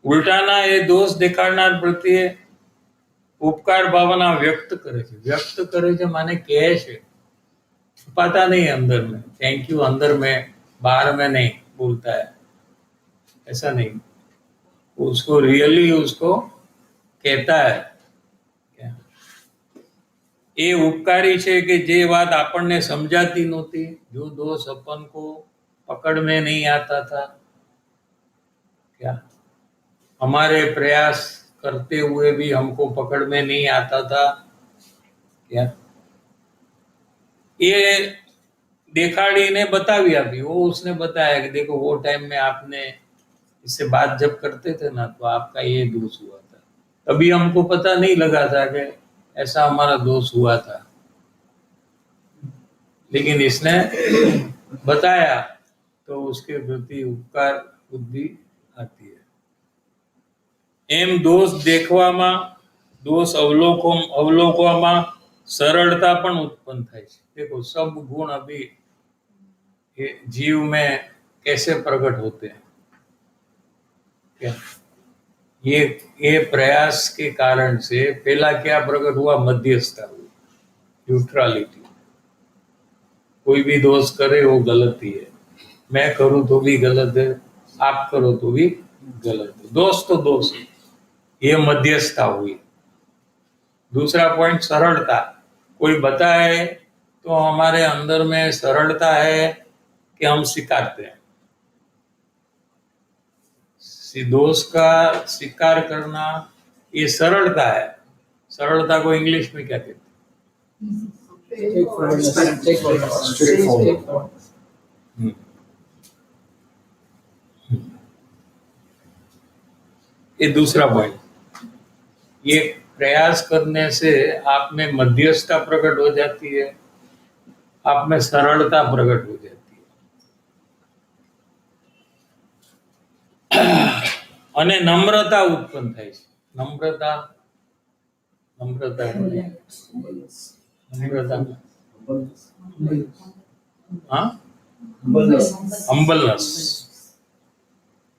ઉલટાના એ દોષ દેખાડનાર પ્રત્યે ઉપકાર ભાવના व्यक्त करे છે माने कहे છે, छुपाता नहीं अंदर में, थैंक यू अंदर में, बाहर में नहीं बोलता है, ऐसा नहीं, उसको रियली उसको कहता है। ये उपकारी છે કે જે વાત આપણને સમજાતી નહોતી, जो दोष अपन को पकड़ में नहीं आता था, क्या हमारे प्रयास करते हुए भी हमको पकड़ में नहीं आता था, क्या ये देखाड़ी ने बताया भी, वो उसने बताया कि देखो वो टाइम में आपने इससे बात जब करते थे ना तो आपका ये दोष हुआ था, तभी हमको पता नहीं लगा था कि ऐसा हमारा दोष हुआ था, लेकिन इसने बताया तो उसके प्रति उपकार बुद्धि आती है। एम दोष देखवामां, दोष अवलोकवामां सरलता पण उत्पन्न थाय छे। देखो सब गुण अभी जीव में कैसे प्रकट होते हैं, क्या ये प्रयास के कारण से पहला क्या प्रकट हुआ, मध्यस्थता हुई, न्यूट्रलिटी। कोई भी दोष करे वो गलत ही है, मैं करूं तो भी गलत है, आप करो तो भी गलत है, दोष तो दोष है, ये मध्यस्थता हुई। दूसरा पॉइंट सरलता, कोई बताए तो हमारे अंदर में सरलता है कि हम स्वीकारते हैं। दोष का स्वीकार करना ये सरलता है। सरलता को इंग्लिश में क्या कहते हैं? ये दूसरा पॉइंट, ये प्रयास करने से आप में मध्यस्थता प्रकट हो जाती है, आप में सरलता प्रकट हो जाती है, અને નમ્રતા ઉત્પન્ન થાય છે। નમ્રતા हाँ, हम्बलनेस,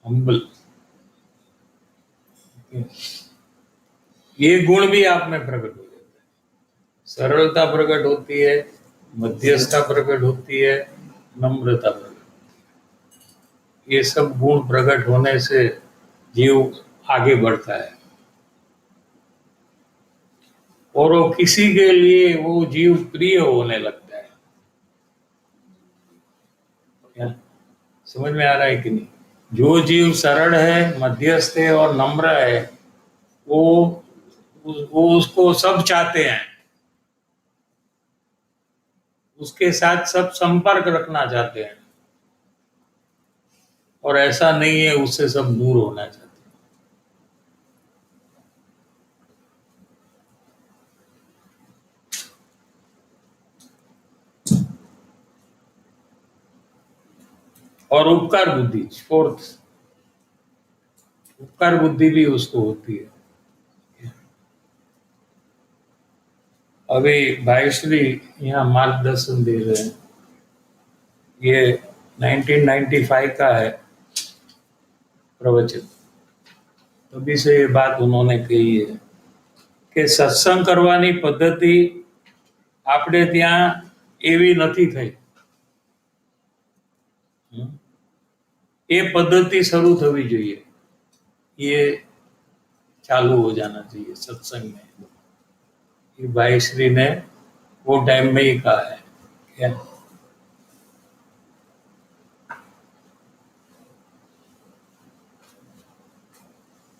हम्बल, ये गुण भी आप में प्रकट हो जाता है। सरलता प्रकट होती है, मध्यस्थता प्रकट होती है, नम्रता प्रकट, ये सब गुण प्रकट होने से जीव आगे बढ़ता है और वो किसी के लिए वो जीव प्रिय होने लगता है। क्या समझ में आ रहा है कि नहीं? जो जीव सरल है, मध्यस्थ है और नम्र है, वो उसको सब चाहते हैं, उसके साथ सब संपर्क रखना चाहते हैं, और ऐसा नहीं है उससे सब दूर होना चाहते हैं। और उपकार बुद्धि, फोर्थ, उपकार बुद्धि भी उसको होती है। अभी भाई श्री यहाँ मार्गदर्शन दे रहे हैं, ये 1995 का है प्रवचन, तभी से ये बात उन्होंने कही है कि सत्संग करवानी पद्धति आपणे त्यां एवी नथी थई, ये पद्धति शुरू थवी જોઈએ, ये चालू हो जाना चाहिए सत्संग में। ये भाई श्री ने वो टाइम में ही कहा है, क्या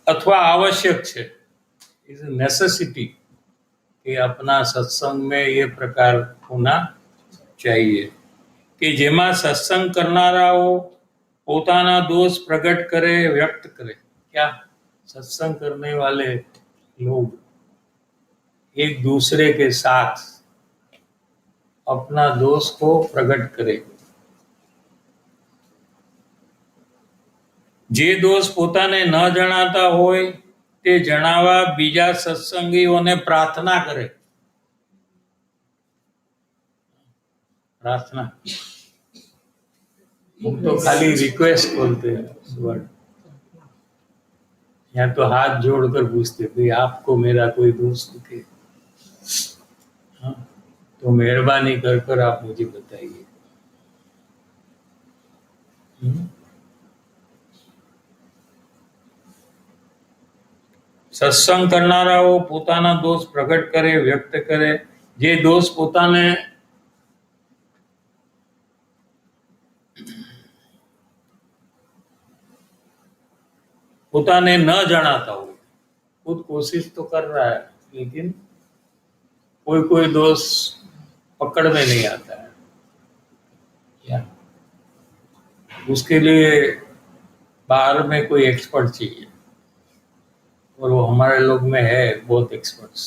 अथवा आवश्यक है, इज नेसेसिटी कि अपना सत्संग में ये प्रकार होना चाहिए कि जेमा सत्संग करनाराओ पोताना दोष प्रकट करे, व्यक्त करे। क्या सत्संग करने वाले लोग एक दूसरे के साथ अपना दोष को प्रकट करे। जे दोष पोताने न जणाता होय ते जणावा बीजा सत्संगीओने प्रार्थना करे। प्रार्थना, हम तो खाली रिक्वेस्ट बोलते हैं वर्ड, यहाँ तो हाथ जोड़कर पूछते भाई आपको मेरा कोई दोस्त दिखे, हाँ, तो मेहरबानी कर आप मुझे बताइए। સત્સંગ કરનારાઓ પોતાના દોષ પ્રગટ કરે, વ્યક્ત કરે. જે દોષ પોતાને ન જણાતા હોય, खुद कोशिश तो कर रहा है लेकिन कोई दोष पकड़ में नहीं आता है, क्या उसके लिए बाहर में कोई एक्सपर्ट चाहिए, और वो हमारे लोग में है बहुत एक्सपर्ट्स।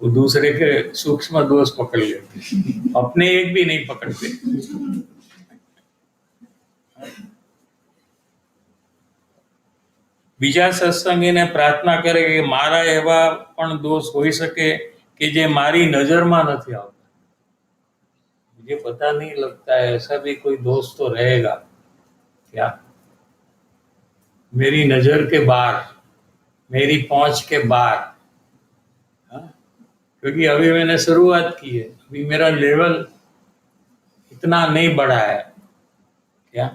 वो दूसरे के सूक्ष्म दोष पकड़ लेते, अपने एक भी नहीं पकड़ते। બીજા સત્સંગીને પ્રાર્થના કરે કે મારા એવા પણ દોષ હોઈ શકે કે જે મારી નજરમાં નથી આવતા। मुझे पता नहीं लगता है, ऐसा भी कोई दोष तो रहेगा क्या, मेरी नजर के बाहर, मेरी पहुंच के बाहर। क्योंकि अभी मैंने शुरुआत की है, अभी मेरा लेवल इतना नहीं बढ़ा है क्या,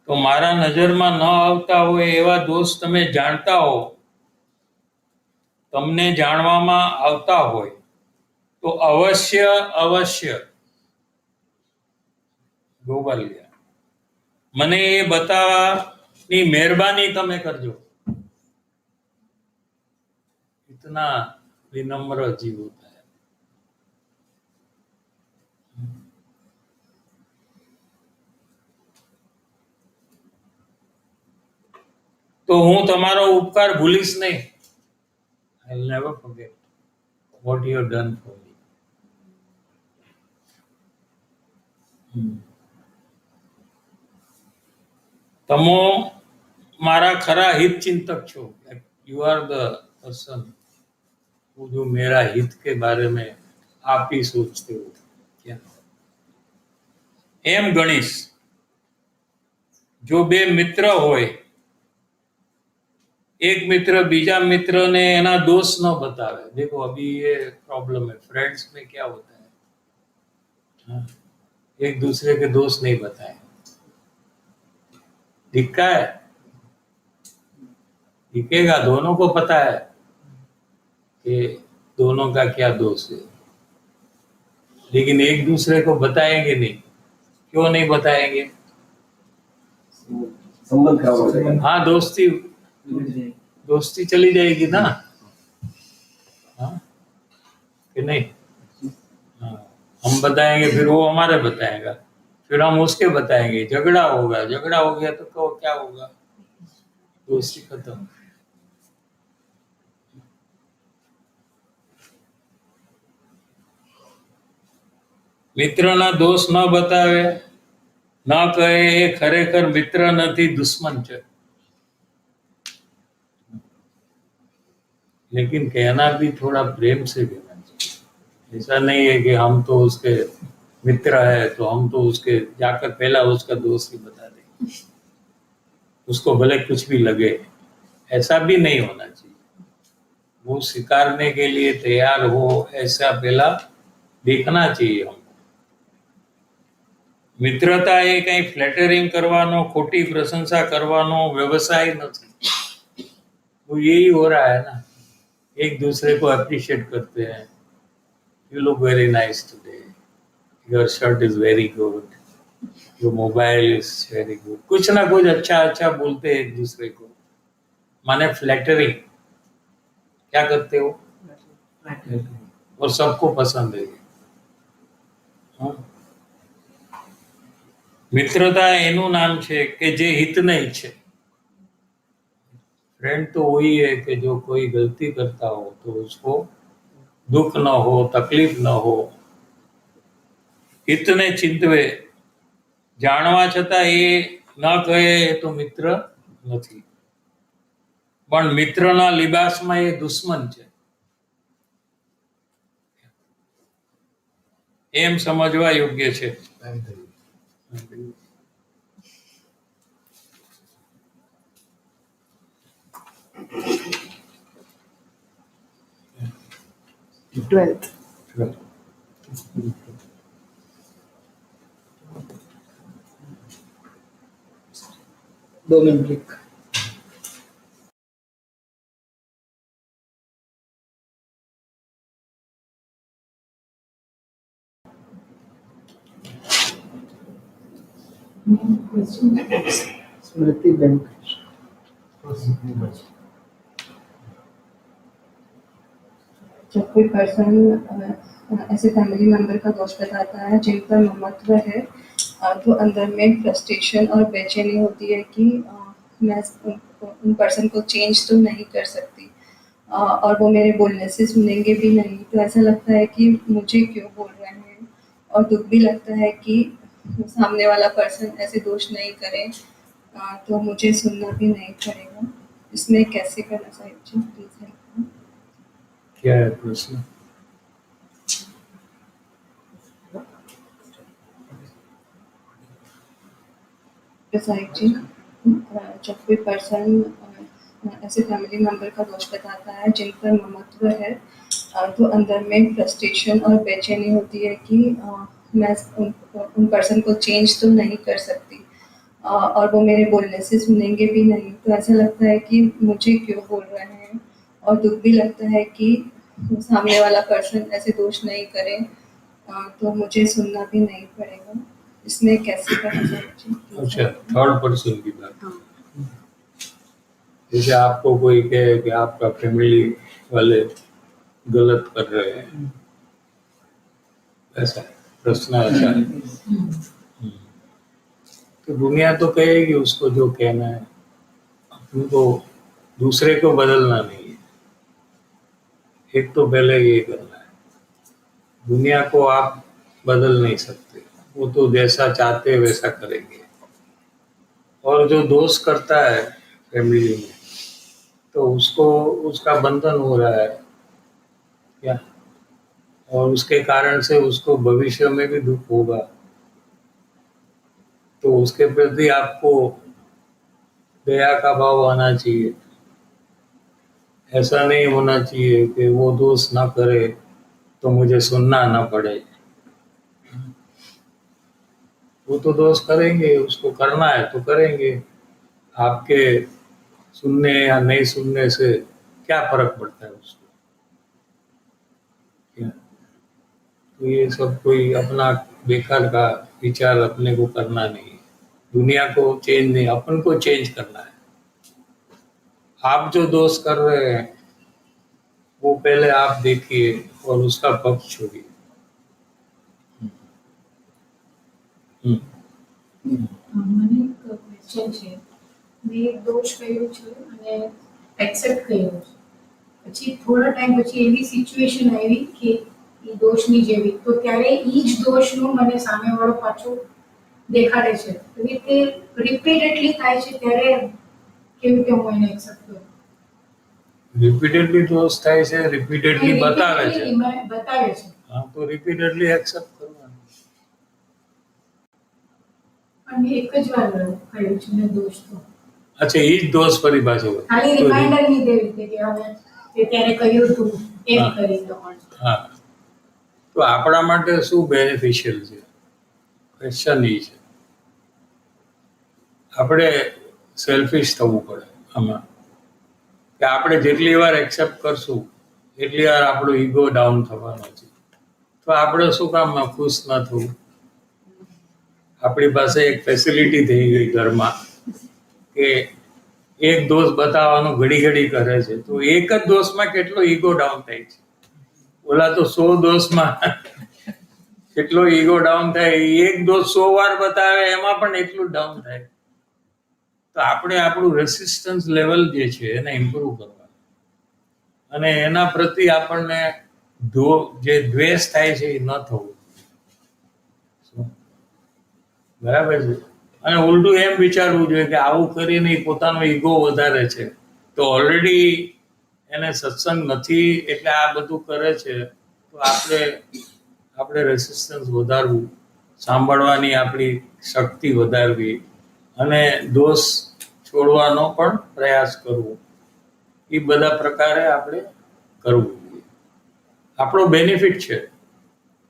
तो मारा नजરમાં ન આવતા હોય એવા દોષ તમે જાણતા હો, તમને જાણવામાં આવતા હોય તો અવશ્ય અવશ્ય ગોપાલિયા મને એ બતાવવાની મહેરબાની તમે કરજો। इतना विनम्र जीव होता है। तो હું તમારો ઉપકાર ભૂલીશ નહીં। I will never forget what you have done for me. તમો મારા ખરા હિત ચિંતક છો। You are the person who जो मेरा हित के बारे में आप ही सोचते हो क्या। एम गणेश जो बे मित्र होय, एक मित्र बीजा मित्र ने एना दोष न बतावे। देखो अभी ये प्रॉब्लम है, फ्रेंड्स में क्या होता है, हाँ, एक दूसरे के दोष नहीं बताए। दिखता है, दिखेगा, दोनों को पता है कि दोनों का क्या दोष है, लेकिन एक दूसरे को बताएंगे नहीं। क्यों नहीं बताएंगे? संबंध खराब हो जाएगा। हाँ, दोस्ती चली जाएगी ना, हाँ कि नहीं। हाँ, हम बताएंगे फिर वो हमारे बताएगा, फिर हम उसके बताएंगे, झगड़ा होगा, झगड़ा हो गया तो क्या होगा, दोस्ती खत्म। મિત્રના દોષ ન બતાવે, ન કહે એ ખરેખર મિત્ર નથી, દુશ્મન છે। लेकिन कहना भी थोड़ा प्रेम से कहना चाहिए। ऐसा नहीं है कि हम तो उसके मित्र है तो हम तो उसके जाकर पहला उसका दोस्त ही बता देंगे, उसको भले कुछ भी लगे, ऐसा भी नहीं होना चाहिए। वो स्वीकारने के लिए तैयार हो ऐसा पहला देखना चाहिए हमको। मित्रता એ કઈ ફ્લેટરિંગ કરવાનો, ખોટી પ્રશંસા કરવાનો વ્યવસાય નથી। वो यही हो रहा है ना, एक दूसरे को अप्रिशिएट करते हैं। You look very nice today, your shirt is very good, your mobile is very good, कुछ ना कुछ अच्छा अच्छा बोलते हैं एक दूसरे को, माने फ्लैटरिंग। क्या करते हो? और सबको पसंद है। हाँ? मित्रता एनु नाम है कि जे हित ने इच्छे। फ्रेंड तो वही है कि जो कोई गलती करता हो तो उसको दुख न हो, तकलीफ न हो, हित ने चिंतवे, जाणवा छता ये न कहे तो मित्र નથી। પણ મિત્રના લિબાસમાં એ દુશ્મન છે, એમ સમજવા યોગ્ય છે। 12th. 12. दो मिनट ब्रेक. स्मृति बैंक. जब कोई पर्सन ऐसे फैमिली मेंबर का दोष बताता है जिन पर ममत्व है, तो अंदर में फ्रस्ट्रेशन और बेचैनी होती है कि मैं उन पर्सन को चेंज तो नहीं कर सकती, और वो मेरे बोलने से सुनेंगे भी नहीं, तो ऐसा लगता है कि मुझे क्यों बोल रहे हैं, और दुख भी लगता है कि सामने वाला पर्सन ऐसे दोष नहीं करे, तो मुझे सुनना भी नहीं पड़ेगा. इसमें कैसे करना चाहिए? Please help. क्या है प्रश्न? साहिब जी, जब कोई पर्सन ऐसे फैमिली मेंबर का दोष बताता है जिन पर ममत्व है, तो अंदर में फ्रस्ट्रेशन और बेचैनी होती है कि मैं उन पर्सन को चेंज तो नहीं कर सकती, और वो मेरे बोलने से सुनेंगे भी नहीं, तो ऐसा लगता है कि मुझे क्यों बोल रहे हैं, और दुख भी लगता है कि सामने वाला पर्सन ऐसे दोष नहीं करे, तो मुझे सुनना भी नहीं पड़ेगा. इसमें कैसे करना चाहिए? अच्छा, थर्ड पर्सन की बात. हाँ. जैसे आपको कोई कहे कि आपका फैमिली वाले गलत कर रहे हैं, ऐसा प्रश्न ऐसा है. तो दुनिया तो कहेगी उसको जो कहना है, तुमको दूसरे को बदलना नहीं है. एक तो पहले ये करना है, दुनिया को आप बदल नहीं सकते, वो तो जैसा चाहते वैसा करेंगे. और जो दोष करता है फैमिली में, तो उसको उसका बंधन हो रहा है क्या, और उसके कारण से उसको भविष्य में भी दुख होगा. तो उसके प्रति आपको दया का भाव आना चाहिए. ऐसा नहीं होना चाहिए कि वो दोष ना करे तो मुझे सुनना ना पड़े. वो तो दोष करेंगे, उसको करना है तो करेंगे. आपके सुनने या नहीं सुनने से क्या फर्क पड़ता है उसको? क्या? तो ये सब कोई अपना बेकार का विचार अपने को करना नहीं है. दुनिया को चेंज नहीं, अपन को चेंज करना है. आप जो दोष कर रहे हैं वो पहले आप देखिए और उसका पक्ष छोड़िए. મને એક ક્વેશ્ચન છે. મેં એક દોષ કર્યો છે અને એક્સેપ્ટ કર્યો છે. પછી થોડા ટાઈમ પછી એવી સિચ્યુએશન આવી કે એ દોષની જેવી, તો ત્યારે એ જ દોષનું મને સામેવાળો પાછો દેખાડે છે. એવી રીતે રિપીટેડલી થાય છે, ત્યારે કેવી રીતે હું એને એક્સેપ્ટ કરું? રિપીટેડલી दोष થાય છે, રિપીટેડલી बतावे છે. બતાવે છે, हाँ, तो रिपीटेडली एक्सेप्ट करवाना. પણ મેં એક જ વાર કર્યું છે ને દોષ તો. अच्छा, ये दोष परिभाषा હોય. ખાલી તો રિમાઇન્ડર નહીં દેવી રીતે કે હવે તે ત્યારે કહ્યું હતું એ જ કરી દો. હા, તો આપણા માટે શું બેનિફિશિયલ છે? ક્વેશ્ચન એ છે. આપણે સેલ્ફિશ થવું પડે આમાં, કે આપણે જેટલી વાર એક્સેપ્ટ કરશું એટલી વાર આપણો ઈગો ડાઉન થવાનો છે. તો આપણે શું કામમાં ખુશ ન થવું? આપણી પાસે એક ફેસિલિટી થઈ ગઈ ઘરમાં કે એક દોષ બતાવવાનો ઘડી ઘડી કરે છે, તો એક જ દોષમાં કેટલો ઈગો ડાઉન થાય છે. ઓલા તો 100 દોષમાં કેટલો ઈગો ડાઉન થાય, એક દોષ 100 વાર બતાવે એમાં પણ એટલું ડાઉન થાય. તો આપણે આપણું રેસિસ્ટન્સ લેવલ જે છે એને ઇમ્પ્રૂવ કરવાનું, અને એના પ્રતિ આપણને જે દ્વેષ થાય છે એ ન થવું. બરાબર છે. અને ઉલટું એમ વિચારવું જોઈએ કે આવું કરીને પોતાનો ઈગો વધારે છે, તો ઓલરેડી એને સત્સંગ નથી એટલે આ બધું કરે છે. તો આપણે રેસિસ્ટન્સ વધારવું, સાંભળવાની આપણી શક્તિ વધારવી, અને દોષ છોડવાનો પણ પ્રયાસ કરવો. એ બધા પ્રકારે આપણે કરવું જોઈએ. આપણો બેનિફિટ છે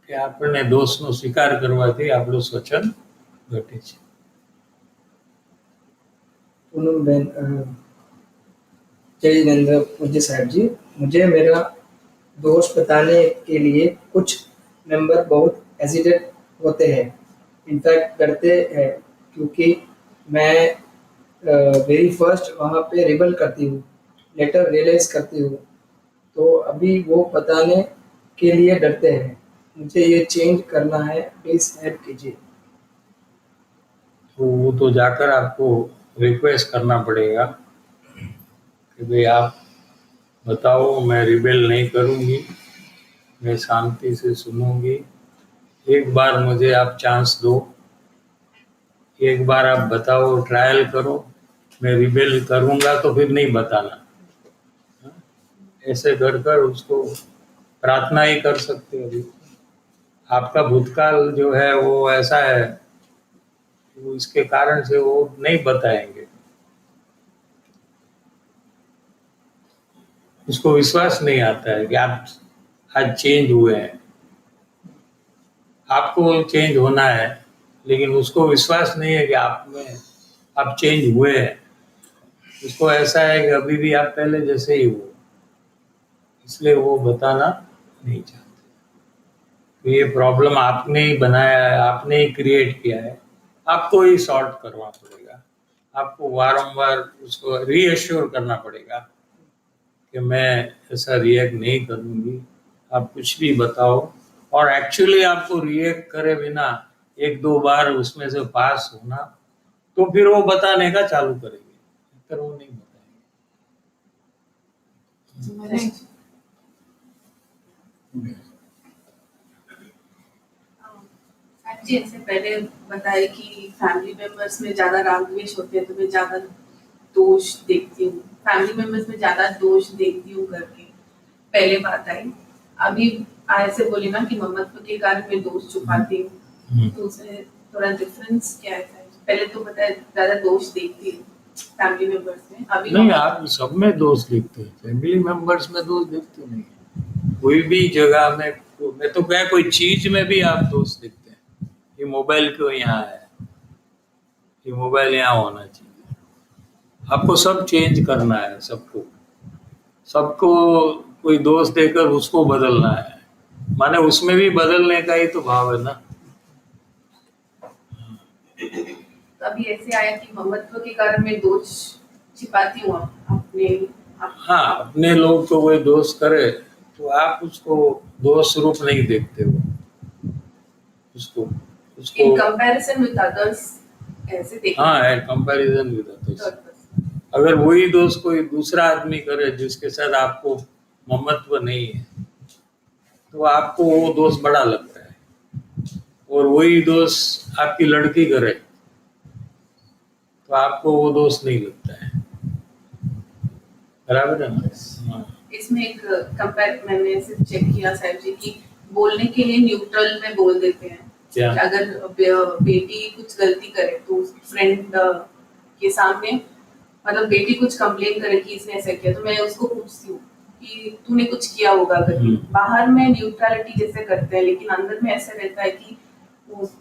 કે આપણને દોષનો સ્વીકાર કરવાથી આપણું સ્વચન ઘટે છે. पूनम बहन जय जिनेंद्र मुझे साहब जी, मुझे मेरा दोष बताने के लिए कुछ मेंबर बहुत हेजिटेट होते हैं, इनफैक्ट करते हैं, क्योंकि मैं वेरी फर्स्ट वहाँ पे रिबल करती हूँ, लेटर रियलाइज करती हूँ, तो अभी वो बताने के लिए डरते हैं. मुझे ये चेंज करना है, प्लीज हेल्प कीजिए. तो वो तो जाकर आपको रिक्वेस्ट करना पड़ेगा कि भाई आप बताओ, मैं रिबेल नहीं करूँगी, मैं शांति से सुनूंगी, एक बार मुझे आप चांस दो, एक बार आप बताओ, ट्रायल करो, मैं रिबेल करूँगा तो फिर नहीं बताना. ऐसे कर कर उसको प्रार्थना ही कर सकते हो. अभी आपका भूतकाल जो है वो ऐसा है, वो इसके कारण से वो नहीं बताएंगे. उसको विश्वास नहीं आता है कि आप आज चेंज हुए हैं. आपको चेंज होना है, लेकिन उसको विश्वास नहीं है कि आप चेंज हुए हैं. उसको ऐसा है कि अभी भी आप पहले जैसे ही हो, इसलिए वो बताना नहीं चाहते. तो ये प्रॉब्लम आपने ही बनाया है, आपने ही क्रिएट किया है, आपको ही सॉर्ट करना पड़ेगा. आपको वारंवार उसको रीअश्योर करना पड़ेगा कि मैं ऐसा रिएक्ट नहीं करूँगी, आप कुछ भी बताओ. और एक्चुअली आपको रिएक्ट करे बिना एक दो बार उसमें से पास होना, तो फिर वो बताने का चालू करेंगे, फिर वो नहीं बताएंगे. मैंने जी इससे पहले बताया कि फैमिली मेंबर्स में ज्यादा राग द्वेष होते हैं तो मैं ज्यादा दोष देखती हूँ, फैमिली मेंबर्स में ज्यादा दोष देखती हूँ करके पहले बात आई. अभी ऐसे बोले ना कि ममत्व के कारण मैं दोष छुपाती हूँ, तो उसमें थोड़ा डिफरेंस क्या है? पहले तो बताया ज्यादा दोष देखती हूँ फैमिली मेंबर्स में, अभी नहीं, आप सब में दोष देखते हैं, फैमिली मेंबर्स में दोष देखते नहीं. कोई भी जगह में, मैं तो क्या, कोई चीज में भी आप दोष देखते हैं. ये मोबाइल क्यों यहाँ है, ये मोबाइल यहाँ होना चाहिए. आपको सब चेंज करना है, सबको कोई दोष देकर उसको बदलना है, माने उसमें भी बदलने का ही तो भाव है ना. अभी ऐसे आया कि ममत्व के कारण मैं दोष छिपाती हूँ हाँ, अपने लोग तो कोई दोष करे तो आप उसको दोष रूप नहीं देखते हो, उसको इन कंपैरिजन विद अदर्स ऐसे देखते. हाँ है, कंपैरिजन विद अदर्स. अगर वही दोष कोई दूसरा आदमी करे जिसके साथ आपको ममत्व नहीं है, तो आपको वो दोष बड़ा लगता है. और वही दोष आपकी लड़की करे तो आपको वो दोष नहीं लगता है. बराबर है ना. इसमें एक मैंने सिर्फ चेक किया साहब जी की बोलने के लिए न्यूट्रल में बोल देते हैं. क्या? अगर बेटी कुछ गलती करे तो फ्रेंड के सामने, मतलब बेटी कुछ कंप्लेन करे कि इसने ऐसा किया, तो मैं उसको पूछती हूँ कि तूने कुछ किया होगा करके. बाहर में न्यूट्रलिटी जैसे करते हैं, लेकिन अंदर में ऐसा रहता है कि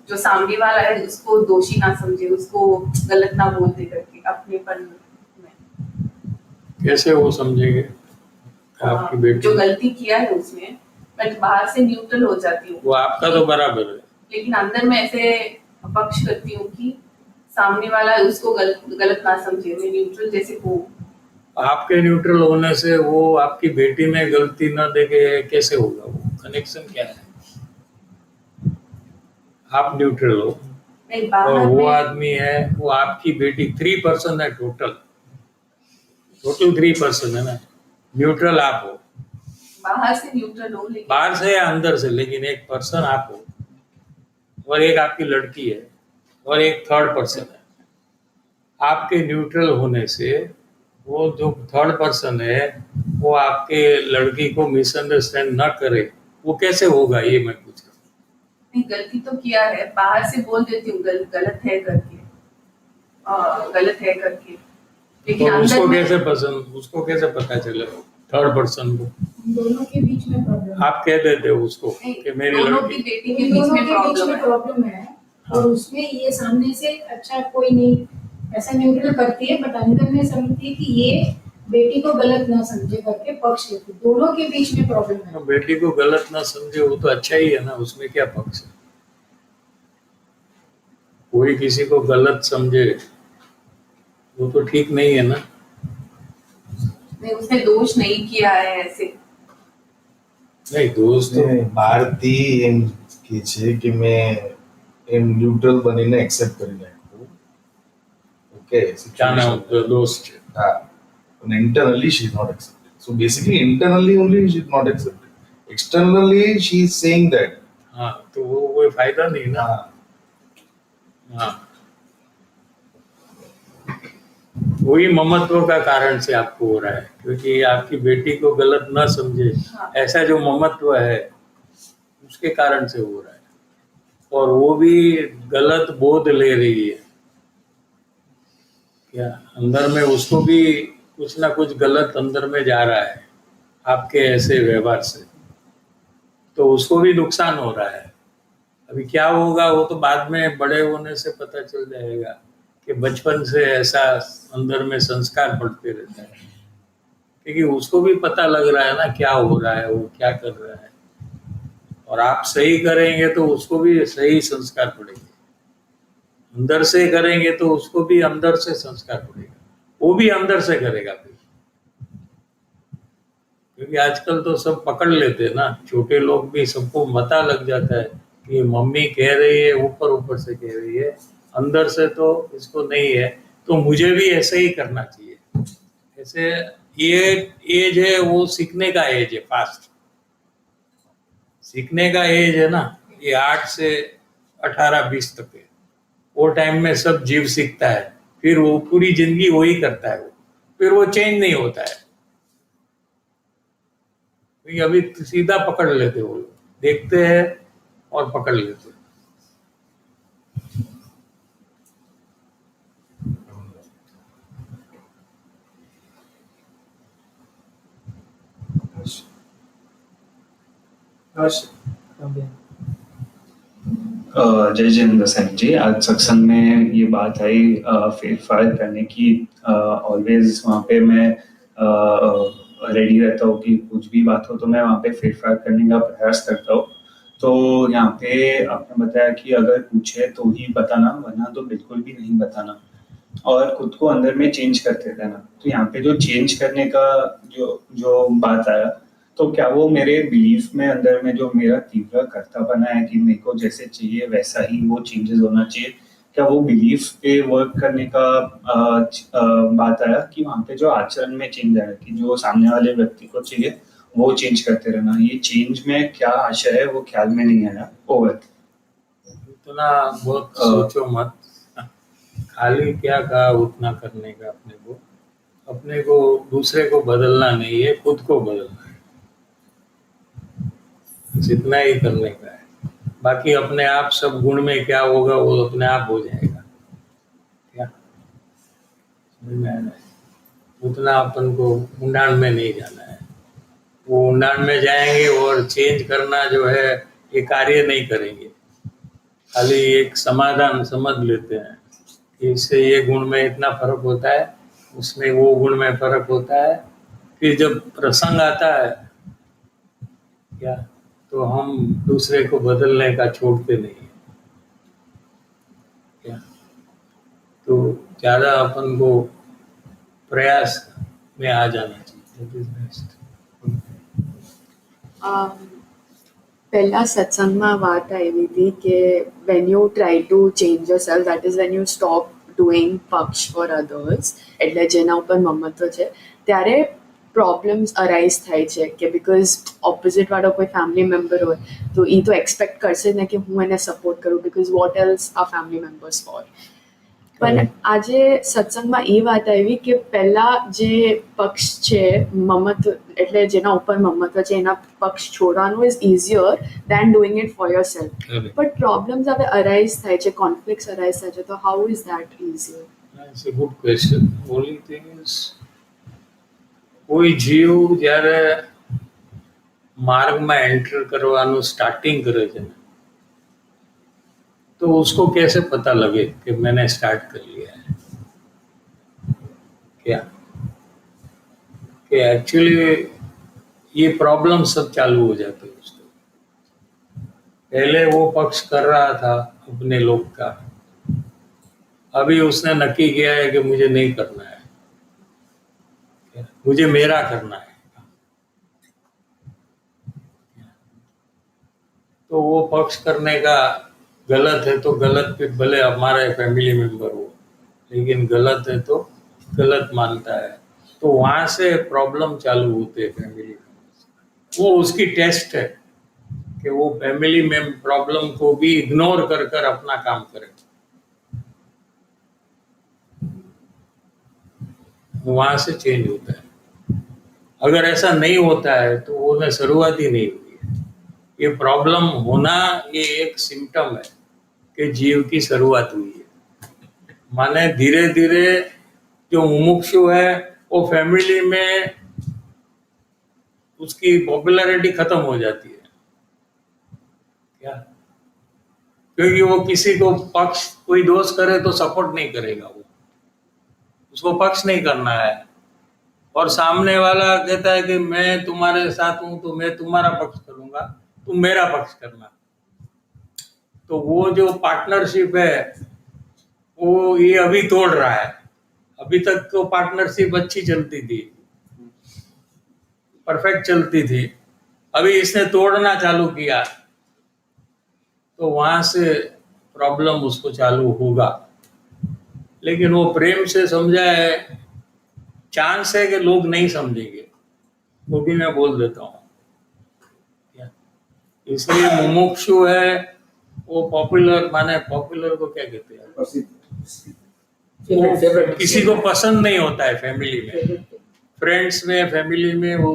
जो सामने वाला है उसको दोषी ना समझे, उसको गलत ना बोल दे करके अपनेपन में. कैसे वो समझेंगे आपकी बेटी जो गलती किया है उसमें मैं बाहर से न्यूट्रल हो जाती हूँ, वो आपका तो बराबर है, लेकिन अंदर में ऐसे पक्ष करती हूँ कि सामने वाला है उसको गलत ना समझे, मैं न्यूट्रल जैसे हूँ. आपके न्यूट्रल होने से वो आपकी बेटी में गलती न देखे कैसे होगा? वो कनेक्शन क्या है? आप न्यूट्रल हो और वो आदमी है, वो आपकी बेटी 3% है, टोटल 3% है ना. न्यूट्रल आप हो, बाहर से न्यूट्रल हो, लेकिन बाहर से या अंदर से, लेकिन एक पर्सन आप हो और एक आपकी लड़की है और एक थर्ड पर्सन है. आपके न्यूट्रल होने से वो जो थर्ड पर्सन है वो आपके लड़की को मिसअंडरस्टैंड न करे, वो कैसे होगा ये मैं पूछ रहा हूँ. नहीं, गलती तो किया है, बाहर से बोल देती हूँ गलत है करके, लेकिन और अंदर उसको में कैसे पसंद, उसको कैसे पता चले थर्ड पर्सन को? हम दोनों के बीच में प्रॉब्लम आप कह देते हो उसको नहीं, कि मेरी दोनों लड़की, की बेटी के इन बीच दोनों में के बीच प्रॉब्लम में है। प्रॉब्लम है हाँ। और उसमें ये सामने से अच्छा कोई नहीं ऐसा न्यूट्रल करती है, बट अंदर में समझती है कि ये बेटी को गलत ना समझे करके पक्ष लेती है। दोनों के बीच में प्रॉब्लम है। बेटी को गलत ना समझे वो तो अच्छा ही है ना, उसमें क्या पक्ष है? कोई किसी को गलत समझे वो तो ठीक नहीं है ना। नहीं, उसने दोष नहीं किया है ऐसे। नहीं दोस्त तो ભારતી એમ કે છે કે મેં એમ ન્યુટ્રલ બનીને એક્સેપ્ટ કરી નાખ્યું. ઓકે, क्या नाम दोस्त है? હા, પણ internally she is not accepted. So basically internally only she is not accepted. Externally she is saying that. हाँ तो वो कोई फायदा नहीं ना। हाँ, हाँ वही ममत्व का कारण से आपको हो रहा है, क्योंकि आपकी बेटी को गलत ना समझे हाँ। ऐसा जो ममत्व है उसके कारण से हो रहा है, और वो भी गलत बोध ले रही है क्या अंदर में, उसको भी कुछ ना कुछ गलत अंदर में जा रहा है आपके ऐसे व्यवहार से, तो उसको भी नुकसान हो रहा है। अभी क्या होगा वो तो बाद में बड़े होने से पता चल जाएगा कि बचपन से ऐसा अंदर में संस्कार पड़ते रहता है, क्योंकि उसको भी पता लग रहा है ना क्या हो रहा है, वो क्या कर रहा है, और आप सही करेंगे तो उसको भी सही संस्कार पड़ेंगे, अंदर से करेंगे तो उसको भी अंदर से संस्कार पड़ेगा, वो भी अंदर से करेगा फिर। क्योंकि आजकल तो सब पकड़ लेते हैं ना, छोटे लोग भी, सबको पता लग जाता है कि मम्मी कह रही है, ऊपर ऊपर से कह रही है, अंदर से तो इसको नहीं है, तो मुझे भी ऐसे ही करना चाहिए। ऐसे ये एज है वो सीखने का एज है, फास्ट सीखने का एज है ना, ये 8 से 18-20 तक है। वो टाइम में सब जीव सीखता है, फिर वो पूरी जिंदगी वही करता है, वो फिर वो चेंज नहीं होता है। क्योंकि अभी सीधा पकड़ लेते वो लोग, देखते हैं और पकड़ लेते हैं। हर्ष, हाँ भैया। जय जिनेंद्र सैन जी, आज सत्संग में ये बात आई फेरफार करने की। ऑलवेज वहाँ पे मैं रेडी रहता हूँ कि कुछ भी बात हो तो मैं वहाँ पे फेरफार करने का प्रयास करता हूँ। तो यहाँ पे आपने बताया कि अगर पूछे तो ही बताना, वरना तो बिल्कुल भी नहीं बताना, और खुद को अंदर में चेंज करते रहना। तो यहाँ पे जो चेंज करने का जो बात आया, तो क्या वो मेरे बिलीफ में अंदर में जो मेरा तीव्र कर्तव्य है कि मेरे को जैसे चाहिए वैसा ही वो चेंजेस होना चाहिए, क्या वो बिलीफ पे वर्क करने का बात आया कि वहाँ पे जो आचरण में चेंज आया कि जो सामने वाले व्यक्ति को चाहिए वो चेंज करते रहना, ये चेंज में क्या आशय है वो ख्याल में नहीं आया। ओवर इतना बहुत सोचो मत, खाली क्या कहा उतना करने का, अपने को दूसरे को बदलना नहीं है, खुद को बदलना है, जितना ही करने का है। बाकी अपने आप सब गुण में क्या होगा वो अपने आप हो जाएगा। क्या समझ में आ रहा है? उतना अपन को ऊंडान में नहीं जाना है, वो ऊंडान में जाएंगे और चेंज करना जो है ये कार्य नहीं करेंगे, खाली एक समाधान समझ लेते हैं कि इससे ये गुण में इतना फर्क होता है, उसमें वो गुण में फर्क होता है। फिर जब प्रसंग आता है क्या, तो हम दूसरे को बदलने का छोड़ते नहीं है क्या, तो ज़्यादा अपन को प्रयास में आ जाना चाहिए। That is best. પહેલા સત્સંગમાં વાત આવી હતી કે when you try to change your self, that is when you stop doing પક્ષ ફોર અધર્સ, એટલે જેના ઉપર મમત્વ છે ત્યારે પ્રોબ્લેમ્સ અરાઇઝ થાય છે કે બિકોઝ ઓપોઝિટવાળો કોઈ ફેમિલી મેમ્બર હોય તો એ તો એક્સપેક્ટ કરશે ને કે હું એને સપોર્ટ કરું, બિકોઝ વોટ એલ્સ આ ફેમિલી મેમ્બર્સ ફોર. પણ આજે સત્સંગમાં એ વાત આવી કે પહેલા જે પક્ષ છે મમત્વ, એટલે જેના ઉપર મમત્વ છે એના પક્ષ છોડવાનું is easier than doing it for yourself. But problems હવે અરાઇઝ થાય છે, કોન્ફ્લિક્ટ્સ અરાઇઝ થાય છે, તો how is that easier? That's a good question. Only thing is, કોઈ જીવ જ્યારે માર્ગમાં એન્ટર કરવાનું સ્ટાર્ટિંગ કરે છે ને, तो उसको कैसे पता लगे कि मैंने स्टार्ट कर लिया है? क्या कि एक्चुअली ये प्रॉब्लम सब चालू हो जाते हैं उसको। पहले वो पक्ष कर रहा था अपने लोग का, अभी उसने नक्की किया है कि मुझे नहीं करना है, मुझे मेरा करना है। तो वो पक्ष करने का गलत है तो गलत, फिर भले हमारे फैमिली मेंबर हो, लेकिन गलत है तो गलत मानता है, तो वहां से प्रॉब्लम चालू होते हैं फैमिली में। वो उसकी टेस्ट है कि वो फैमिली में प्रॉब्लम को भी इग्नोर कर कर अपना काम करे, वहां से चेंज होता है। अगर ऐसा नहीं होता है तो वो ने शुरुआत ही नहीं हुई है। ये प्रॉब्लम होना ये एक सिम्टम है कि जीव की शुरुआत हुई है। माने धीरे धीरे जो मुमुक्षु है वो फैमिली में उसकी पॉपुलैरिटी खत्म हो जाती है। क्या? क्योंकि वो किसी को पक्ष कोई दोष करे तो सपोर्ट नहीं करेगा, वो उसको पक्ष नहीं करना है, और सामने वाला कहता है कि मैं तुम्हारे साथ हूं तो मैं तुम्हारा पक्ष करूंगा, तुम मेरा पक्ष करना। तो वो जो पार्टनरशिप है वो ये अभी तोड़ रहा है। अभी तक तो पार्टनरशिप अच्छी चलती थी, परफेक्ट चलती थी, अभी इसने तोड़ना चालू किया तो वहां से प्रॉब्लम उसको चालू होगा। लेकिन वो प्रेम से समझा है, चांस है कि लोग नहीं समझेंगे, वो भी मैं बोल देता हूँ। इसलिए मुमुक्षु है वो पॉपुलर, माने पॉपुलर को क्या कहते हैं, फेवरेट किसी को पसंद नहीं होता है फैमिली में, फ्रेंड्स में, फैमिली में वो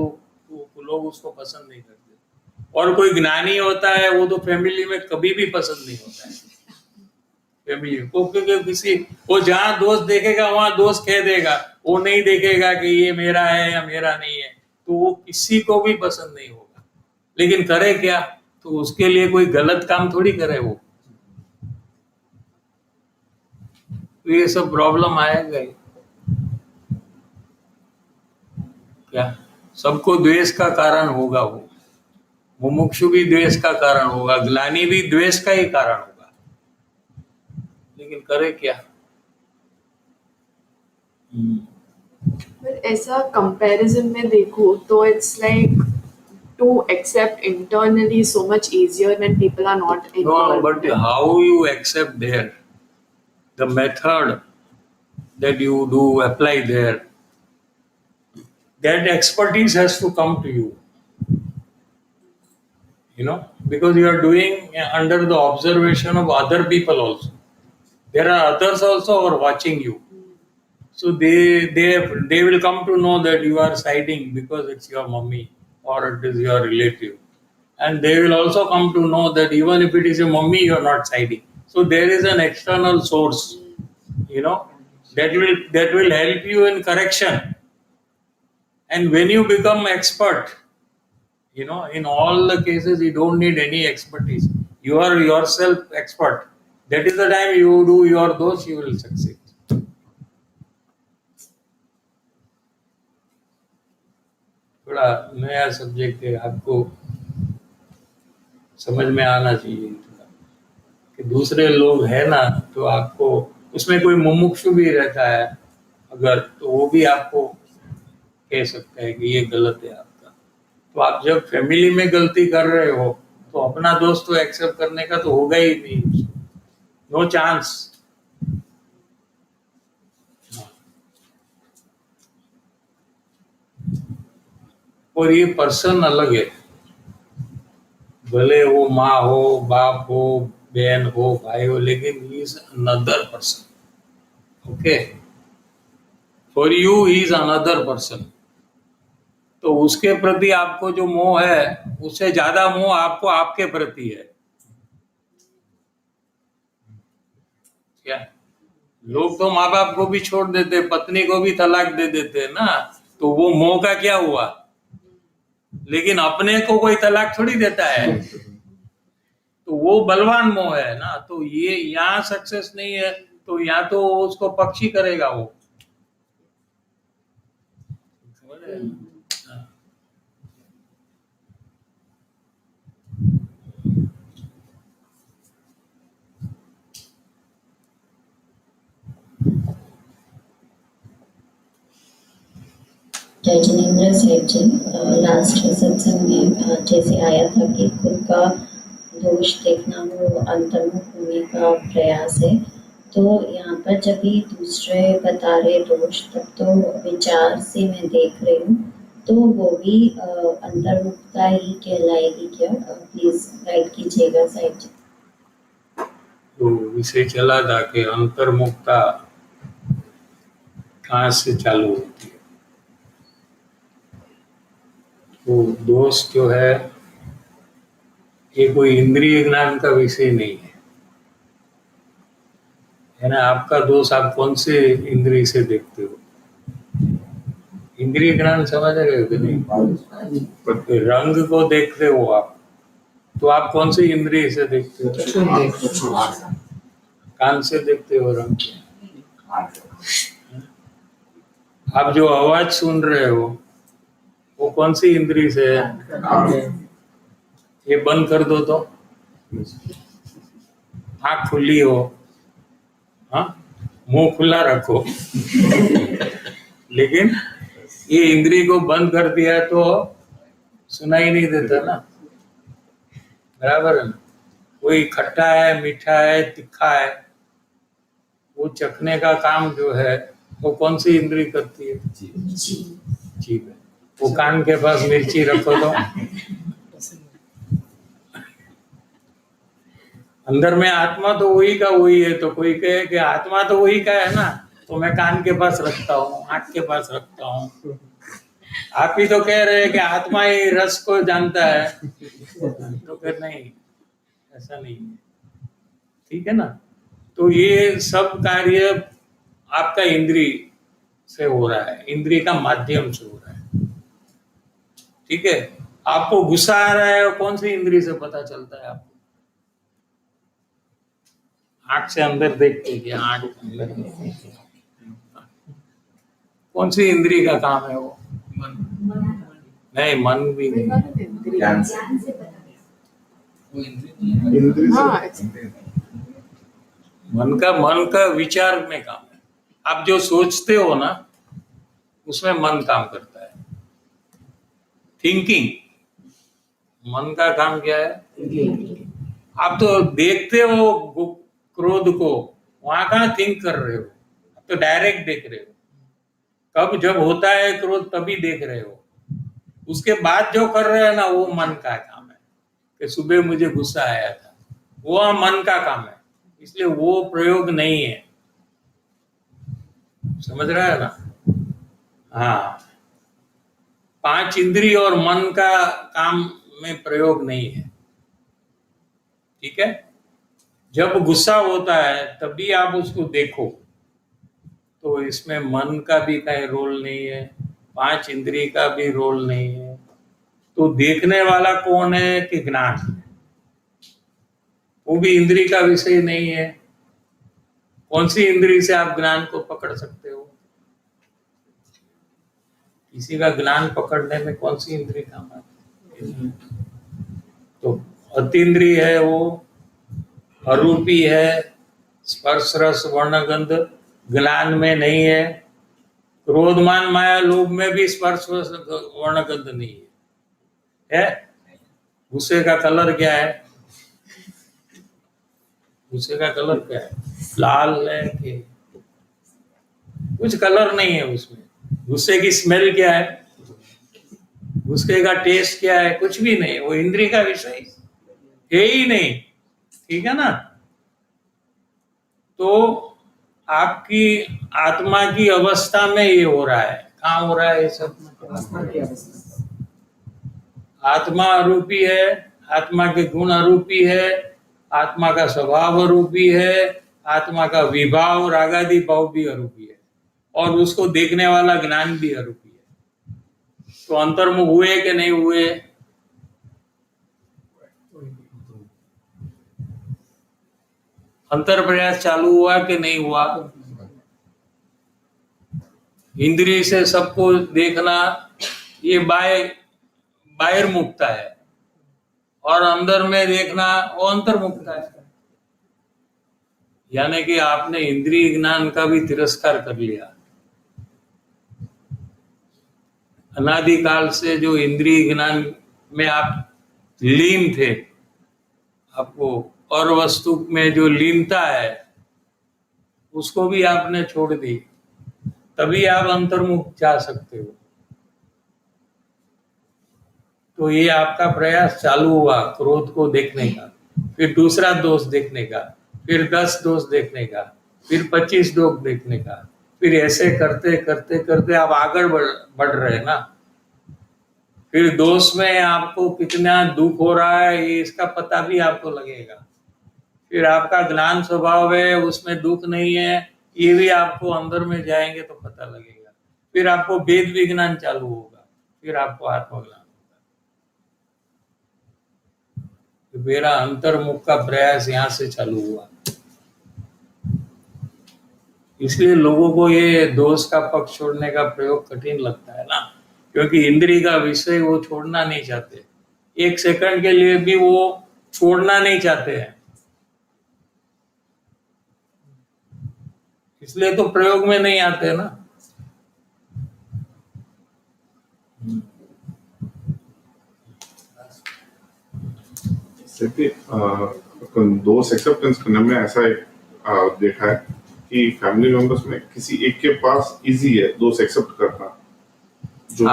लोग उसको पसंद नहीं करते। और कोई ज्ञानी होता है वो तो फैमिली में कभी भी पसंद नहीं होता है फैमिली को, क्योंकि किसी वो जहाँ दोस्त देखेगा वहां दोस्त कह देगा, वो नहीं देखेगा कि ये मेरा है या मेरा नहीं है, तो वो किसी को भी पसंद नहीं होगा। लेकिन करे क्या? तो उसके लिए कोई गलत काम थोड़ी करे वो, तो ये सब प्रॉब्लम आएगा ही। क्या सबको द्वेष का कारण होगा, वो मुमुक्षु भी द्वेष का कारण होगा, ग्लानि भी द्वेष का ही कारण होगा, लेकिन करे क्या? पर ऐसा कंपैरिजन में देखो तो it's like to accept internally so much easier when people are not No, involved. but how you accept there, the method that you do apply there, that expertise has to come to you. You know, because you are doing under the observation of other people also. There are others also who are watching you. So they will come to know that you are siding because it's your mummy or it is your relative. And they will also come to know that even if it is your mummy, you are not siding. So there is an external source, you know, that will help you in correction. And when you become expert, you know, in all the cases you don't need any expertise. You are yourself expert. That is the time you do your dosh, you will succeed. थोड़ा नया subject है, आपको समझ में आना चाहिए थोड़ा कि दूसरे लोग है ना, तो आपको उसमें कोई मुमुक्षु भी रहता है अगर, तो वो भी आपको कह सकता है कि ये गलत है आपका। तो आप जब फैमिली में गलती कर रहे हो तो अपना दोस्त तो एक्सेप्ट करने का तो होगा ही नहीं, नो चांस। और ये पर्सन अलग है, भले वो माँ हो, बाप हो, बहन हो, भाई हो, लेकिन he is another person. Okay, for you he is another person. तो उसके प्रति आपको जो मोह है उससे ज्यादा मोह आपको आपके प्रति है। क्या लोग तो माँ बाप को भी छोड़ देते, पत्नी को भी तलाक दे देते ना, तो वो मोह का क्या हुआ? लेकिन अपने को कोई तलाक थोड़ी देता है, तो वो बलवान मोह है ना। तो ये यहाँ सक्सेस नहीं है, तो यहाँ तो उसको पक्षी करेगा वो, समझ रहे हैं? हाँ। जय जिनेंद्र सेठ जी, लास्ट सत्संग में जैसे आया था कि खुद का दोष देखना वो अंतर्मुख होने का प्रयास है, तो यहाँ पर जब भी दूसरे बता रहे दोष, तब तो विचार से मैं देख रही हूँ, तो वो भी अंतर्मुखता ही कहलाएगी क्या? प्लीज गाइड कीजिएगा साहिब जी। तो विषय चला था कि अंतर्मुखता कहाँ से चालू होती है। तो दोष जो है ये कोई इंद्रिय ज्ञान का विषय नहीं है ना। आपका दोष आप कौन से इंद्रिय से देखते हो? इंद्रिय ज्ञान समझ रहे हो कि नहीं? रंग को देखते हो आप, तो आप कौन सी इंद्रिय से देखते हो? कान से देखते हो रंग को। आप जो आवाज सुन रहे हो वो कौन सी इंद्रिय से है? ये बंद कर दो तो आँख खुली हो, हाँ, मुंह खुला रखो लेकिन ये इंद्रिय को बंद कर दिया तो सुनाई नहीं देता ना, बराबर है ना। कोई खट्टा है, मीठा है, तीखा है, वो चखने का काम जो है वो कौन सी इंद्रिय करती है? जीभ है। वो कान के पास मिर्ची रखो तो अंदर में आत्मा तो वही का वही है, तो कोई कहे कि आत्मा तो वही का है ना, तो मैं कान के पास रखता हूँ, आँख के पास रखता हूँ। आप ही तो कह रहे हैं कि आत्मा ही रस को जानता है, तो फिर नहीं, ऐसा नहीं है, ठीक है ना। तो ये सब कार्य आपका इंद्रिय से हो रहा है, इंद्रिय का माध्यम से हो रहा है, ठीक है। आपको गुस्सा आ रहा है, कौन सी इंद्रिय से पता चलता है आपको? आंख से अंदर देखते कि आंख अंदर कौन सी इंद्रिय का काम है वो? नहीं, मन भी नहीं। मन का विचार में काम है। आप जो सोचते हो ना उसमें मन काम करता है, थिंकिंग। मन का काम क्या है? आप तो देखते हो क्रोध को, वहां कहाँ थिंक कर रहे हो, आप तो डायरेक्ट देख रहे हो। कब जब होता है क्रोध तभी देख रहे हो, उसके बाद जो कर रहे हैं ना वो मन का काम है। कि सुबह मुझे गुस्सा आया था, वो मन का काम है, इसलिए वो प्रयोग नहीं है, समझ रहा है ना। हाँ, 5 इंद्रिय और मन का काम में प्रयोग नहीं है, ठीक है। जब गुस्सा होता है तभी आप उसको देखो, तो इसमें मन का भी कोई रोल नहीं है, 5 इंद्रिय का भी रोल नहीं है। तो देखने वाला कौन है? कि ज्ञान, वो भी इंद्रिय का विषय नहीं है। कौन सी इंद्रिय से आप ज्ञान को पकड़ सकते हो? किसी का ज्ञान पकड़ने में कौन सी इंद्रिय काम आती है? तो अतीन्द्रिय है, वो अरूपी है, स्पर्श रस वर्ण गंध ज्ञान में नहीं है। क्रोध मान माया लोभ में भी स्पर्श रस वर्ण गंध नहीं है। गुस्से का कलर क्या है? गुस्से का कलर क्या है? लाल है कि कुछ कलर नहीं है उसमें। गुस्से की स्मेल क्या है? गुस्से का टेस्ट क्या है? कुछ भी नहीं, वो इंद्रिय का विषय है ही नहीं, ठीक है ना। तो आपकी आत्मा की अवस्था में ये हो रहा है। कहाँ हो रहा है ये सब? आत्मा अरूपी है, आत्मा के गुण अरूपी है, आत्मा का स्वभाव अरूपी है, आत्मा का विभाव रागादि भाव भी अरूपी है और उसको देखने वाला ज्ञान भी अरूपी है। तो अंतर्मुख हुए कि नहीं हुए, अंतर प्रयास चालू हुआ कि नहीं हुआ, इंद्रिय से सबको देखना ये बाहर मुक्ता है और अंदर में देखना वो अंतर्मुक्ता है। यानी कि आपने इंद्रिय ज्ञान का भी तिरस्कार कर लिया। अनादिकाल से जो इंद्रिय ज्ञान में आप लीन थे, आपको और वस्तु में जो लीनता है उसको भी आपने छोड़ दी, तभी आप अंतर्मुख जा सकते हो। तो ये आपका प्रयास चालू हुआ क्रोध को देखने का, फिर दूसरा दोष देखने का, फिर 10 दोष देखने का, फिर 25 दोष देखने का, फिर ऐसे करते करते करते आप आगे बढ़ रहे हैं ना। फिर दोष में आपको कितना दुख हो रहा है ये इसका पता भी आपको लगेगा। फिर आपका ज्ञान स्वभाव है, उसमें दुख नहीं है, ये भी आपको अंदर में जाएंगे तो पता लगेगा। फिर आपको वेद विज्ञान चालू होगा, फिर आपको आत्मज्ञान होगा। तो मेरा अंतर्मुख का प्रयास यहाँ से चालू हुआ। इसलिए लोगों को ये दोष का पक्ष छोड़ने का प्रयोग कठिन लगता है ना, क्योंकि इंद्रिय का विषय वो छोड़ना नहीं चाहते, एक सेकंड के लिए भी वो छोड़ना नहीं चाहते हैं। इसलिए तो प्रयोग में नहीं आते ना। दोस्त एक्सेप्टेंस करने में ऐसा एक देखा है कि फैमिली मेंबर्स में किसी एक के पास इजी है दोस्त एक्सेप्ट करना, जो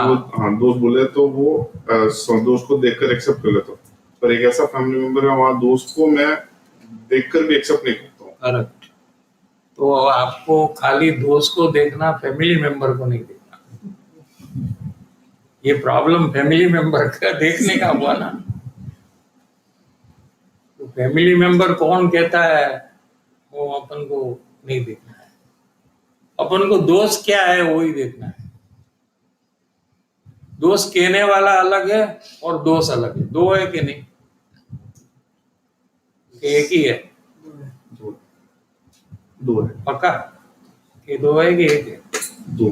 दोस्त बोले तो वो दोस्त को देखकर एक्सेप्ट कर लेता हूँ, पर एक ऐसा फैमिली मेंबर है वहाँ दोस्त को मैं देखकर भी एक्सेप्ट नहीं करता हूँ। करेक्ट। तो आपको खाली दोस्त को देखना, फैमिली मेंबर को नहीं देखना। ये प्रॉब्लम फैमिली मेंबर का देखने का हुआ ना। तो फैमिली मेंबर कौन कहता है वो अपन को नहीं देखना है, अपन को दोस्त क्या है वो ही देखना है। दोस्त कहने वाला अलग है और दोस्त अलग है। दो है कि नहीं, एक ही है? दो है। पक्का कि दो है कि एक है? दो।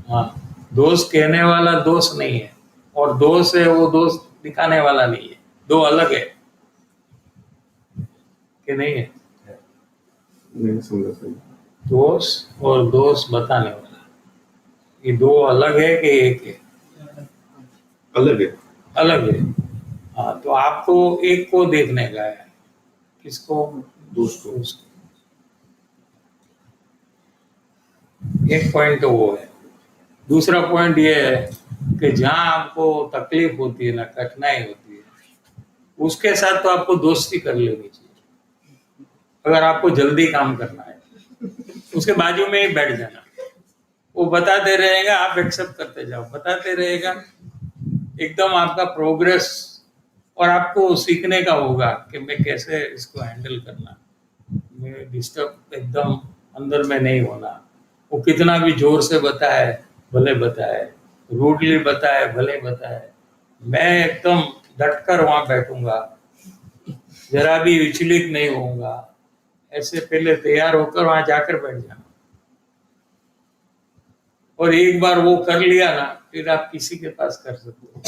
हाँ, दोस्त कहने वाला दोस्त नहीं है और दोस्त है वो दोस्त दिखाने वाला नहीं है। दो अलग है कि नहीं है? नहीं समझा सही। दोस्त और दोस्त बताने वाला, ये दो अलग है कि एक है? अलग है। अलग है। हाँ, तो आपको एक को देखने का है। किसको? दोस्त को। एक पॉइंट तो वो है। दूसरा पॉइंट ये है कि जहां आपको तकलीफ होती है ना, कठिनाई होती है, उसके साथ तो आपको दोस्ती कर लेनी चाहिए। अगर आपको जल्दी काम करना है, उसके बाजू में ही बैठ जाना। वो बताते रहेगा, आप एक्सेप्ट करते जाओ, बताते रहेगा। एकदम आपका प्रोग्रेस और आपको सीखने का होगा कि मैं कैसे इसको हैंडल करना, मैं डिस्टर्ब एकदम अंदर में नहीं होना। वो कितना भी जोर से बताए भले बताए, रूडली बताए भले बताए, मैं एकदम डटकर वहां बैठूंगा, जरा भी विचलित नहीं होऊंगा। ऐसे पहले तैयार होकर वहां जाकर बैठ जाना। और एक बार वो कर लिया ना, फिर आप किसी के पास कर सकते हो।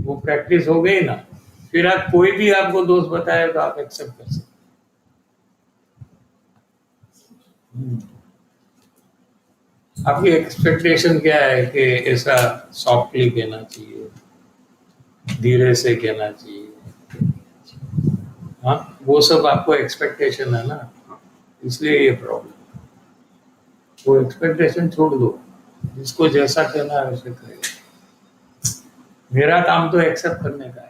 वो प्रैक्टिस हो गई ना, फिर आप कोई भी आपको दोस्त बताए तो आप एक्सेप्ट कर सकते हो। आपकी एक्सपेक्टेशन क्या है कि ऐसा सॉफ्टली कहना चाहिए, धीरे से कहना चाहिए? हाँ, वो सब आपको एक्सपेक्टेशन है ना, इसलिए ये प्रॉब्लम। वो एक्सपेक्टेशन छोड़ दो, जिसको जैसा कहना है वैसे करेगा। मेरा काम तो एक्सेप्ट करने का है।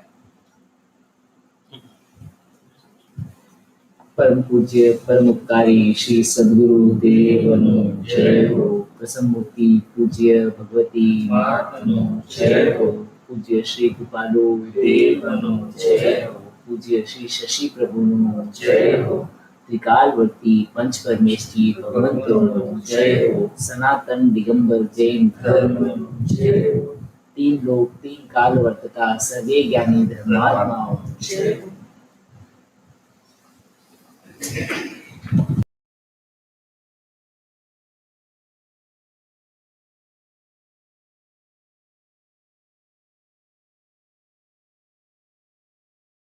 परम पूज्य परम उपकारी श्री सद्गुरु देवनो जय हो। प्रसन्नमूर्ति पूज्य भगवती मातनो जय हो। पूज्य श्री कृपालु देवनो जय हो। पूज्य श्री शशि प्रभुनु जय हो। त्रिकालवर्ती पंच परमेष्ठी भगवंतों जय हो। सनातन दिगंबर जैन धर्म जय हो। तीन लोक तीन काल वर्तता सर्वे ज्ञानी धर्मात्माओं जय हो।